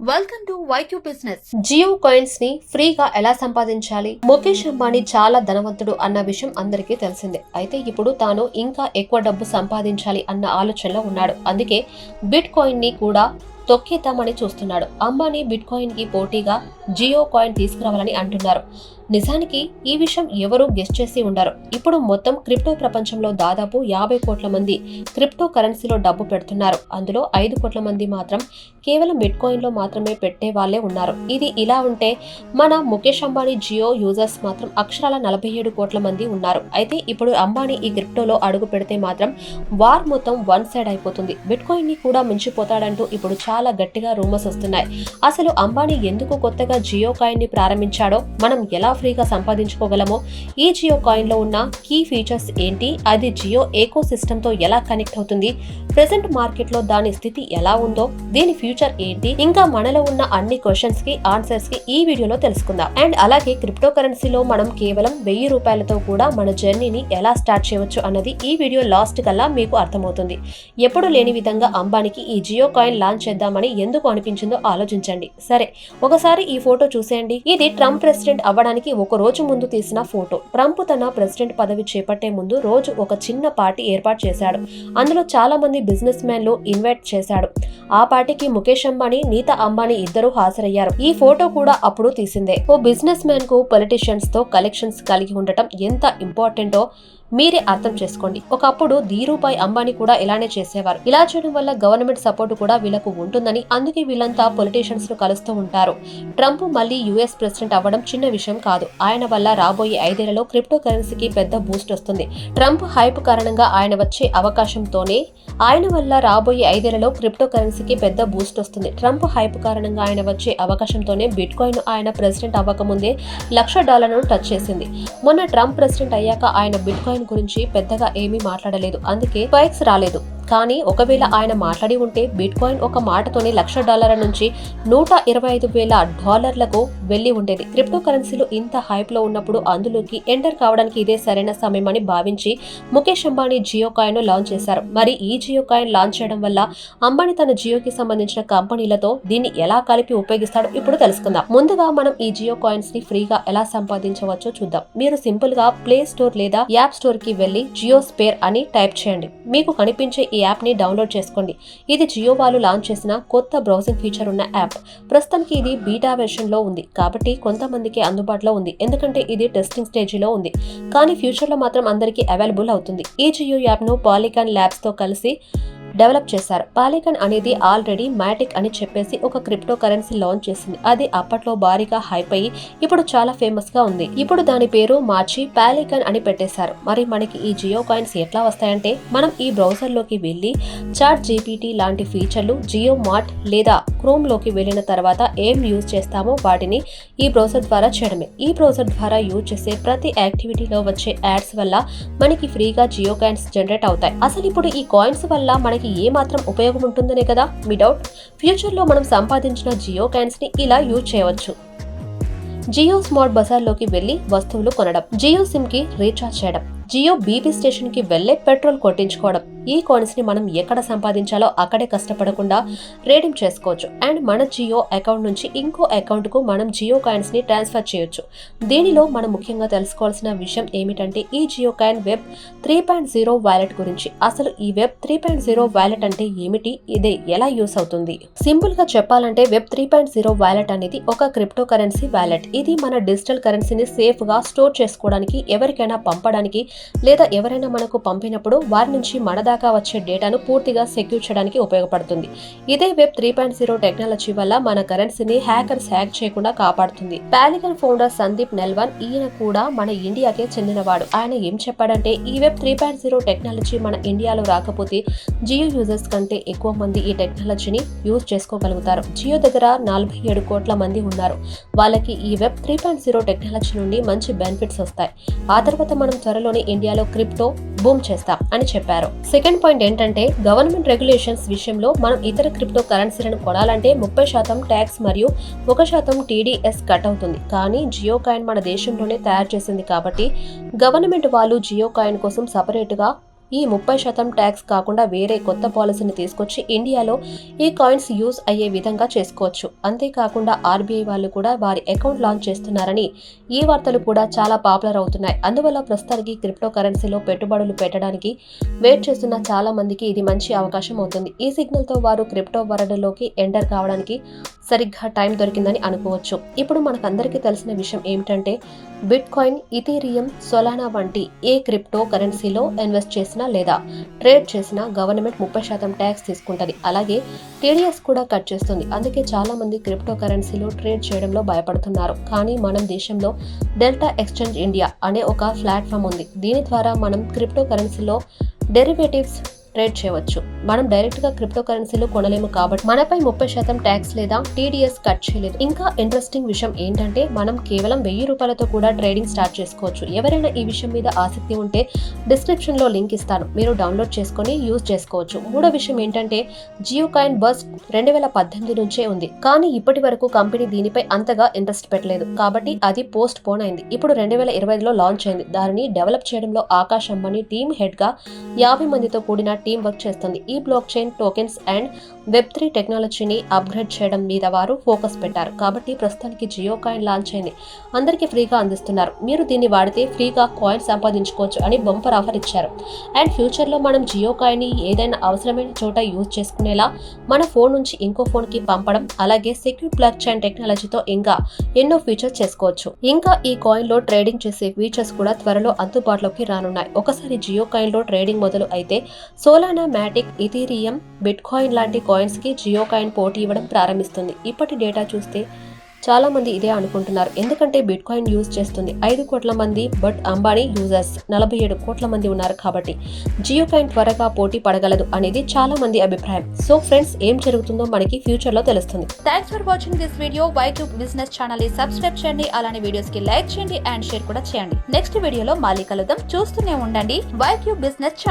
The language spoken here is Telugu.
వెల్కమ్ టు వైక్యూ బిజినెస్. జియో కాయిన్స్ ని ఫ్రీగా ఎలా సంపాదించాలి? ముఖేష్ అంబానీ చాలా ధనవంతుడు అన్న విషయం అందరికీ తెలిసిందే. అయితే ఇప్పుడు తాను ఇంకా ఎక్కువ డబ్బు సంపాదించాలి అన్న ఆలోచనలో ఉన్నాడు. అందుకే బిట్ కాయిన్ ని కూడా తొక్కేద్దామని చూస్తున్నాడు. అంబానీ బిట్ కాయిన్ కి పోటీగా జియో కాయిన్ తీసుకురావాలని అంటున్నారు. నిజానికి ఈ విషయం ఎవరూ గెస్ చేసి ఉండరు. ఇప్పుడు మొత్తం క్రిప్టో ప్రపంచంలో దాదాపు 50 కోట్ల మంది క్రిప్టో కరెన్సీలో డబ్బు పెడుతున్నారు. అందులో 5 కోట్ల మంది మాత్రం కేవలం బిట్ కాయిన్ లో మాత్రమే పెట్టే వాళ్ళే ఉన్నారు. ఇది ఇలా ఉంటే మన ముఖేష్ అంబానీ జియో యూజర్స్ మాత్రం అక్షరాల 47 కోట్ల మంది ఉన్నారు. అయితే ఇప్పుడు అంబానీ ఈ క్రిప్టోలో అడుగు పెడితే మాత్రం వార్ మొత్తం వన్ సైడ్ అయిపోతుంది. బిట్ కాయిన్ ని కూడా మించిపోతాడంటూ ఇప్పుడు చాలా గట్టిగా రూమర్స్ వస్తున్నాయి. అసలు అంబానీ ఎందుకు కొత్తగా జియో కాయిన్ ని ప్రారంభించాడో, మనం ఎలా ఫ్రీగా సంపాదించుకోగలమో, ఈ జియో కాయిన్ లో ఉన్న కీ ఫీచర్స్ ఏంటి, అది జియో ఎకో సిస్టమ్ తో ఎలా కనెక్ట్ అవుతుంది, ప్రెసెంట్ మార్కెట్ లో దాని స్థితి ఎలా ఉందో, దీని ఫ్యూచర్ ఏంటి, ఇంకా మనలో ఉన్న అన్ని క్వశ్చన్స్ కి ఆన్సర్స్ కి ఈ వీడియోలో తెలుసుకుందాం. అండ్ అలాగే క్రిప్టో కరెన్సీలో మనం కేవలం 1000 రూపాయలతో కూడా మన జర్నీని ఎలా స్టార్ట్ చేయవచ్చు అన్నది ఈ వీడియో లాస్ట్ కల్లా మీకు అర్థమవుతుంది. ఎప్పుడు లేని విధంగా అంబానీకి ఈ జియో కాయిన్ లాంచ్ చేద్దామని ఎందుకు అనిపించిందో ఆలోచించండి. సరే, ఒకసారి ఈ ఫోటో చూసేయండి. ఇది ట్రంప్ ప్రెసిడెంట్ అవ్వడానికి ఒక రోజు ముందు తీసిన ఫోటో. ట్రంప్ తన ప్రెసిడెంట్ పదవి చేపట్టే ముందు రోజు ఒక చిన్న పార్టీ ఏర్పాటు చేశాడు. అందులో చాలా మంది బిజినెస్ మ్యాన్లు ఇన్వైట్ చేశాడు. ఆ పార్టీకి ముఖేష్ అంబానీ, నీతా అంబానీ ఇద్దరు హాజరయ్యారు. ఈ ఫోటో కూడా అప్పుడు తీసిందే. ఓ బిజినెస్ మ్యాన్ కు పొలిటీషియన్స్ తో కలెక్షన్స్ కలిగి ఉండటం ఎంత ఇంపార్టెంటో మీరే అర్థం చేసుకోండి. ఒకప్పుడు ధీరూభాయ్ అంబానీ కూడా ఇలానే చేసేవారు. ఇలా చేయడం వల్ల గవర్నమెంట్ సపోర్ట్ కూడా వీళ్ళకు ఉంటుందని, అందుకే వీళ్ళంతా పొలిటీషియన్స్ ను కలుస్తూ ఉంటారు. ట్రంప్ మళ్ళీ యుఎస్ ప్రెసిడెంట్ అవ్వడం చిన్న విషయం కాదు. ఆయన వల్ల రాబోయే 5 ఏళ్లలో క్రిప్టో కరెన్సీకి పెద్ద బూస్ట్ వస్తుంది. ట్రంప్ హైప్ కారణంగా ఆయన వచ్చే అవకాశంతోనే ఆయన వల్ల రాబోయే 5 ఏళ్లలో క్రిప్టో కరెన్సీకి పెద్ద బూస్ట్ వస్తుంది. ట్రంప్ హైప్ కారణంగా ఆయన వచ్చే అవకాశంతోనే బిట్ కాయిన్ ఆయన ప్రెసిడెంట్ అవ్వకముందే $1,00,000 టచ్ చేసింది. మొన్న ట్రంప్ ప్రెసిడెంట్ అయ్యాక ఆయన బిట్ కాయిన్ గురించి పెద్దగా ఏమీ మాట్లాడలేదు. అందుకే స్పైక్స్ రాలేదు. కానీ ఒకవేళ ఆయన మాట్లాడి ఉంటే బిట్ కాయిన్ ఒక మాటతోనే $1,00,000 నుంచి $125,000 వెళ్లి ఉండేది. క్రిప్టో కరెన్సీలు ఇంత హైప్ లో ఉన్నప్పుడు అందులోకి ఎంటర్ కావడానికి ఇదే సరైన సమయం అని భావించి ముఖేష్ అంబానీ జియో కాయిన్ ను లాంచ్ చేశారు. మరి ఈ జియో కాయిన్ లాంచ్ చేయడం వల్ల అంబానీ తన జియోకి సంబంధించిన కంపెనీలతో దీన్ని ఎలా కలిపి ఉపయోగిస్తాడో ఇప్పుడు తెలుసుకుందాం. ముందుగా మనం ఈ జియో కాయిన్స్ ని ఫ్రీగా ఎలా సంపాదించవచ్చో చూద్దాం. మీరు సింపుల్ గా ప్లే స్టోర్ లేదా యాప్ స్టోర్ కి వెళ్లి జియో స్పేర్ అని టైప్ చేయండి. మీకు కనిపించే ఈ యాప్ ని డౌన్లోడ్ చేసుకోండి. ఇది జియో వాళ్ళు లాంచ్ చేసిన కొత్త బ్రౌజింగ్ ఫీచర్ ఉన్న యాప్. ప్రస్తుతానికి ఇది బీటా వెర్షన్ లో ఉంది కాబట్టి కొంతమందికి అందుబాటులో ఉంది. ఎందుకంటే ఇది టెస్టింగ్ స్టేజ్ లో ఉంది. కానీ ఫ్యూచర్ లో మాత్రం అందరికీ అవైలబుల్ అవుతుంది. ఈ జియో యాప్ ను పాలికాన్ ల్యాబ్స్ తో కలిసి డెవలప్ చేశారు. పాలికాన్ అనేది ఆల్రెడీ మ్యాటిక్ అని చెప్పేసి ఒక క్రిప్టో కరెన్సీ లాంచ్ చేసింది. అది అప్పట్లో భారీగా హైప్ అయ్యి ఇప్పుడు చాలా ఫేమస్ గా ఉంది. ఇప్పుడు దాని పేరు మార్చి పాలికాన్ అని పెట్టేశారు. మరి మనకి ఈ జియో కాయిన్స్ ఎట్లా వస్తాయంటే, మనం ఈ బ్రౌజర్ లోకి వెళ్లి చాట్ జీపీటీ లాంటి ఫీచర్లు జియో మార్ట్ లేదా క్రోమ్ లోకి వెళ్లిన తర్వాత ఏం యూజ్ చేస్తామో వాటిని ఈ బ్రౌజర్ ద్వారా చేయడమే. ఈ బ్రౌజర్ ద్వారా యూజ్ చేసే ప్రతి యాక్టివిటీలో వచ్చే యాడ్స్ వల్ల మనకి ఫ్రీగా జియో కాయిన్స్ జనరేట్ అవుతాయి. అసలు ఇప్పుడు ఈ కాయిన్స్ వల్ల మనకి ఏ మాత్రం ఉపయోగం ఉంటుందనే కదా మీ డౌట్. ఫ్యూచర్ లో మనం సంపాదించిన జియో కాయిన్స్ ని ఇలా యూజ్ చేయవచ్చు. జియో స్మార్ట్ బజార్ లోకి వెళ్లి వస్తువులు కొనడం, జియో సిమ్ కి రీఛార్జ్ చేయడం, జియో బీపీ స్టేషన్ కి వెళ్లే పెట్రోల్ కొట్టించుకోవడం. ఈ కాయిన్స్ ని మనం ఎక్కడ సంపాదించాలో అక్కడే కష్టపడకుండా రేడింగ్ చేసుకోవచ్చు. అండ్ మన జియో అకౌంట్ నుంచి ఇంకో అకౌంట్ కు మనం జియో కాయిన్స్ ని ట్రాన్స్ఫర్ చేయొచ్చు. దీనిలో మనం ముఖ్యంగా తెలుసుకోవాల్సిన విషయం ఏమిటంటే ఈ జియో కాయిన్ వెబ్ 3.0 వాలెట్ గురించి. అసలు ఈ వెబ్ 3.0 వాలెట్ అంటే ఏమిటి, ఇది ఎలా యూస్ అవుతుంది? సింపుల్ గా చెప్పాలంటే వెబ్ 3.0 వాలెట్ అనేది ఒక క్రిప్టో కరెన్సీ వాలెట్. ఇది మన డిజిటల్ కరెన్సీని సేఫ్ గా స్టోర్ చేసుకోవడానికి, ఎవరికైనా పంపడానికి లేదా ఎవరైనా మనకు పంపినప్పుడు వారి నుంచి మన దాకా వచ్చే డేటాను పూర్తిగా సెక్యూర్ చేయడానికి ఉపయోగపడుతుంది. ఇదే వెబ్ 3.0 టెక్నాలజీ వల్ల మన కరెన్సీని హ్యాకర్స్ హ్యాక్ చేయకుండా కాపాడుతుంది. పాలికాన్ ఫౌండర్ సందీప్ నెల్వన్, ఈయన కూడా మన ఇండియాకే చెందినవాడు. ఆయన ఏం చెప్పాడంటే, ఈ వెబ్ 3.0 టెక్నాలజీ మన ఇండియాలో రాకపోతే జియో యూజర్స్ కంటే ఎక్కువ మంది ఈ టెక్నాలజీని యూజ్ చేసుకోగలుగుతారు. జియో దగ్గర 47 కోట్ల మంది ఉన్నారు. వాళ్ళకి ఈ వెబ్ 3.0 టెక్నాలజీ నుండి మంచి బెనిఫిట్స్ వస్తాయి. ఆ తర్వాత మనం త్వరలోనే ఇండియాలో క్రిప్టో బూమ్ చేస్తాం అని చెప్పారు. సెకండ్ పాయింట్ ఏంటంటే, గవర్నమెంట్ రెగ్యులేషన్స్ విషయంలో మనం ఇతర క్రిప్టో కరెన్సీలను కొనాలంటే 30% ట్యాక్స్ మరియు 1% TDS కట్ అవుతుంది. కానీ జియో కాయిన్ మన దేశంలోనే తయారు చేసింది కాబట్టి గవర్నమెంట్ వాళ్ళు జియో కాయిన్ కోసం సపరేట్ గా ఈ 30% ట్యాక్స్ కాకుండా వేరే కొత్త పాలసీని తీసుకొచ్చి ఇండియాలో ఈ కాయిన్స్ యూజ్ అయ్యే విధంగా చేసుకోవచ్చు. అంతేకాకుండా ఆర్బీఐ వాళ్ళు కూడా వారి అకౌంట్ లాంచ్ చేస్తున్నారని ఈ వార్తలు కూడా చాలా పాపులర్ అవుతున్నాయి. అందువల్ల ప్రస్తుతానికి క్రిప్టో కరెన్సీలో పెట్టుబడులు పెట్టడానికి వెయిట్ చేస్తున్న చాలా మందికి ఇది మంచి అవకాశం అవుతుంది. ఈ సిగ్నల్ తో వారు క్రిప్టో వరల్డ్లోకి ఎంటర్ కావడానికి సరిగ్గా టైం దొరికిందని అనుకోవచ్చు. ఇప్పుడు మనకందరికీ తెలిసిన విషయం ఏమిటంటే బిట్ కాయిన్, ఇథీరియం, సొలానా వంటి ఏ క్రిప్టో కరెన్సీలో ఇన్వెస్ట్ చేసినా లేదా ట్రేడ్ చేసినా గవర్నమెంట్ 30% ట్యాక్స్ తీసుకుంటది. అలాగే టీడీఎస్ కూడా కట్ చేస్తుంది. అందుకే చాలా మంది క్రిప్టో కరెన్సీలో ట్రేడ్ చేయడంలో భయపడుతున్నారు. కానీ మనం దేశంలో డెల్టా ఎక్స్చేంజ్ ఇండియా అనే ఒక ప్లాట్ఫామ్ ఉంది. దీని ద్వారా మనం క్రిప్టో కరెన్సీలో డెరివేటివ్స్ ట్రేడ్ చేయవచ్చు. మనం డైరెక్ట్ గా క్రిప్టో కరెన్సీలు కొనలేము కాబట్టి మనపై 30% ట్యాక్స్ లేదా టీడీఎస్ కట్ చేయలేదు. ఇంకా ఇంట్రెస్టింగ్ విషయం ఏంటంటే మనం కేవలం 1000 రూపాయలతో కూడా ట్రేడింగ్ స్టార్ట్ చేసుకోవచ్చు. ఎవరైనా ఈ విషయం మీద ఆసక్తి ఉంటే డిస్క్రిప్షన్ లో లింక్ ఇస్తాను, మీరు డౌన్లోడ్ చేసుకొని యూజ్ చేసుకోవచ్చు. మూడో విషయం ఏంటంటే జియో కాయిన్ బజ్ 2018 నుంచే ఉంది, కానీ ఇప్పటి వరకు కంపెనీ దీనిపై అంతగా ఇంట్రెస్ట్ పెట్టలేదు కాబట్టి అది పోస్ట్ పోన్ అయింది. ఇప్పుడు 2020లో లాంచ్ అయింది. దానిని డెవలప్ చేయడంలో ఆకాష్ అంబానీ టీమ్ హెడ్ గా 50 మందితో కూడిన టీం వర్క్ చేస్తుంది. ఈ బ్లాక్ చైన్, టోకెన్స్ అండ్ వెబ్3 టెక్నాలజీని అప్గ్రేడ్ చేయడం మీద వారు ఫోకస్ పెట్టారు. కాబట్టి ప్రస్తుతానికి జియో కాయిన్ లాంచ్ అయింది, అందరికీ ఫ్రీగా అందిస్తున్నారు. మీరు దీన్ని వాడితే ఫ్రీగా కాయిన్ సంపాదించుకోవచ్చు అని బంపర్ ఆఫర్ ఇచ్చారు. అండ్ ఫ్యూచర్ లో మనం జియో కాయిన్ ని ఏదైనా అవసరమైన చోట యూజ్ చేసుకునేలా మన ఫోన్ నుంచి ఇంకో ఫోన్ కి పంపడం, అలాగే సెక్యూర్ బ్లాక్ చైన్ టెక్నాలజీతో ఇంకా ఎన్నో ఫీచర్స్ చేసుకోవచ్చు. ఇంకా ఈ కాయిన్ లో ట్రేడింగ్ చేసే ఫీచర్స్ కూడా త్వరలో అందుబాటులోకి రానున్నాయి. ఒకసారి జియో కాయిన్ లో ట్రేడింగ్ మొదలు అయితే సోలానా, మ్యాటిక్, ఇథీరియం, బిట్ కాయిన్ లాంటి కాయిన్స్ కి జియో కాయిన్ పోటీ ఇవ్వడం ప్రారంభిస్తుంది. ఇప్పటి డేటా చూస్తే చాలా మంది ఇదే అనుకుంటున్నారు. ఎందుకంటే బిట్ కాయిన్ యూజ్ చేస్తుంది 5 కోట్ల మంది, బట్ అంబానీ యూజర్స్ 47 కోట్ల మంది ఉన్నారు కాబట్టి జియో కాయిన్ త్వరగా పోటీ పడగలదు అనేది చాలా మంది అభిప్రాయం. సో ఫ్రెండ్స్, ఏం జరుగుతుందో మనకి ఫ్యూచర్ లో తెలుస్తుంది. Thanks for watching this video. వైట్యూబ్ బిజినెస్ ఛానల్ ని సబ్స్క్రైబ్ చేయండి, అలానే వీడియోస్ కి లైక్ చేయండి అండ్ షేర్ కూడా చేయండి. నెక్స్ట్ వీడియోలో మళ్ళీ కలుద్దాం. చూస్తూనే ఉండండి వైట్యూబ్ బిజినెస్ ఛానల్.